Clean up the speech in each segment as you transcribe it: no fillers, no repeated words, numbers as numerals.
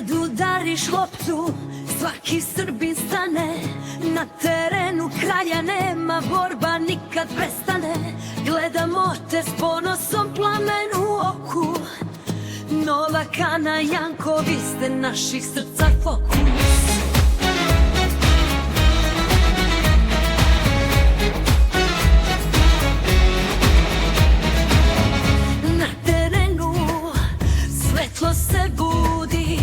Kad udariš loptu, svaki Srbin stane. Na terenu kralja nema, borba nikad prestane. Gledamo te s ponosom, plamen u oku. Novak, Ana, Janko, vi ste naših srca fokus. Na terenu svetlo se budi,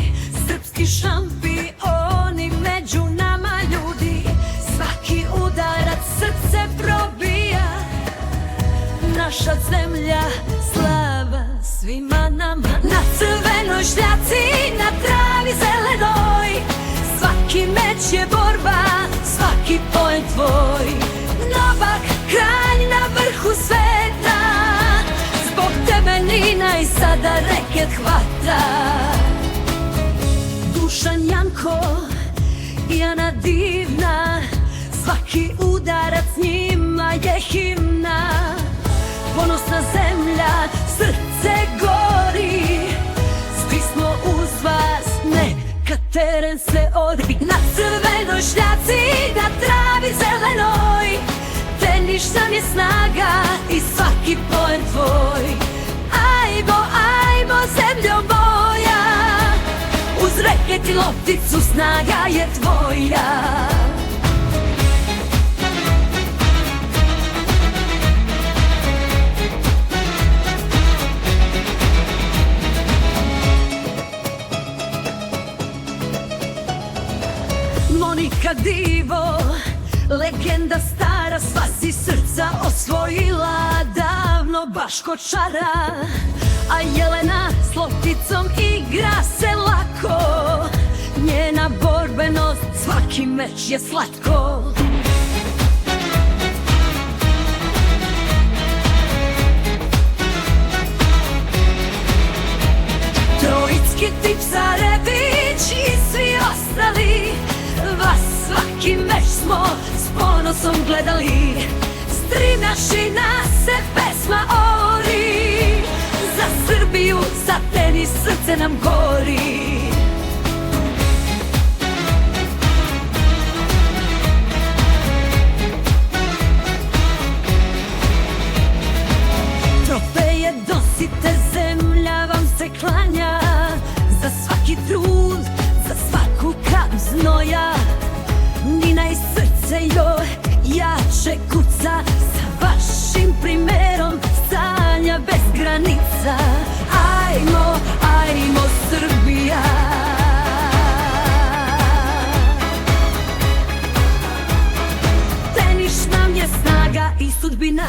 srpski šampioni među nama ljudi. Svaki udarac srce probija, naša zemlja slava svima nama. Na crvenoj šljaci, na travi zelenoj, svaki meč je borba, svaki poen tvoj. Novak, kralj na vrhu sveta, zbog tebe Nina i sada reket hvata. Dušan, Janko i Ana divna, svaki udarac njima je himna. Ponosna zemlja, srce gori, svi smo uz vas, neka teren se odri. Na crvenoj šljaci, na travi zelenoj, teniš nam je snaga i svaki poen tvoj. Ajmo, ajmo zemljo moja, uz reket i lopticu snaga je tvoja. Monika divo, legenda stara, sva si srca osvojila davno baš ko čara. A Jelena s lopticom igra se lako, njena borbenost, svaki meč je slatko. Trojicki tip, Zarević i svi ostali, vas svaki meč smo s ponosom gledali. Strinašina se pesma ori, za Srbiju, za tenis srce nam gori. Trofeje nosite, zemlja vam se klanja, za svaki trud, za svaku kap znoja. Nina i srce joj jače kuca, sa vašim primerom sanja bez granica. Ajmo, ajmo Srbija. Teniš nam je snaga i sudbina.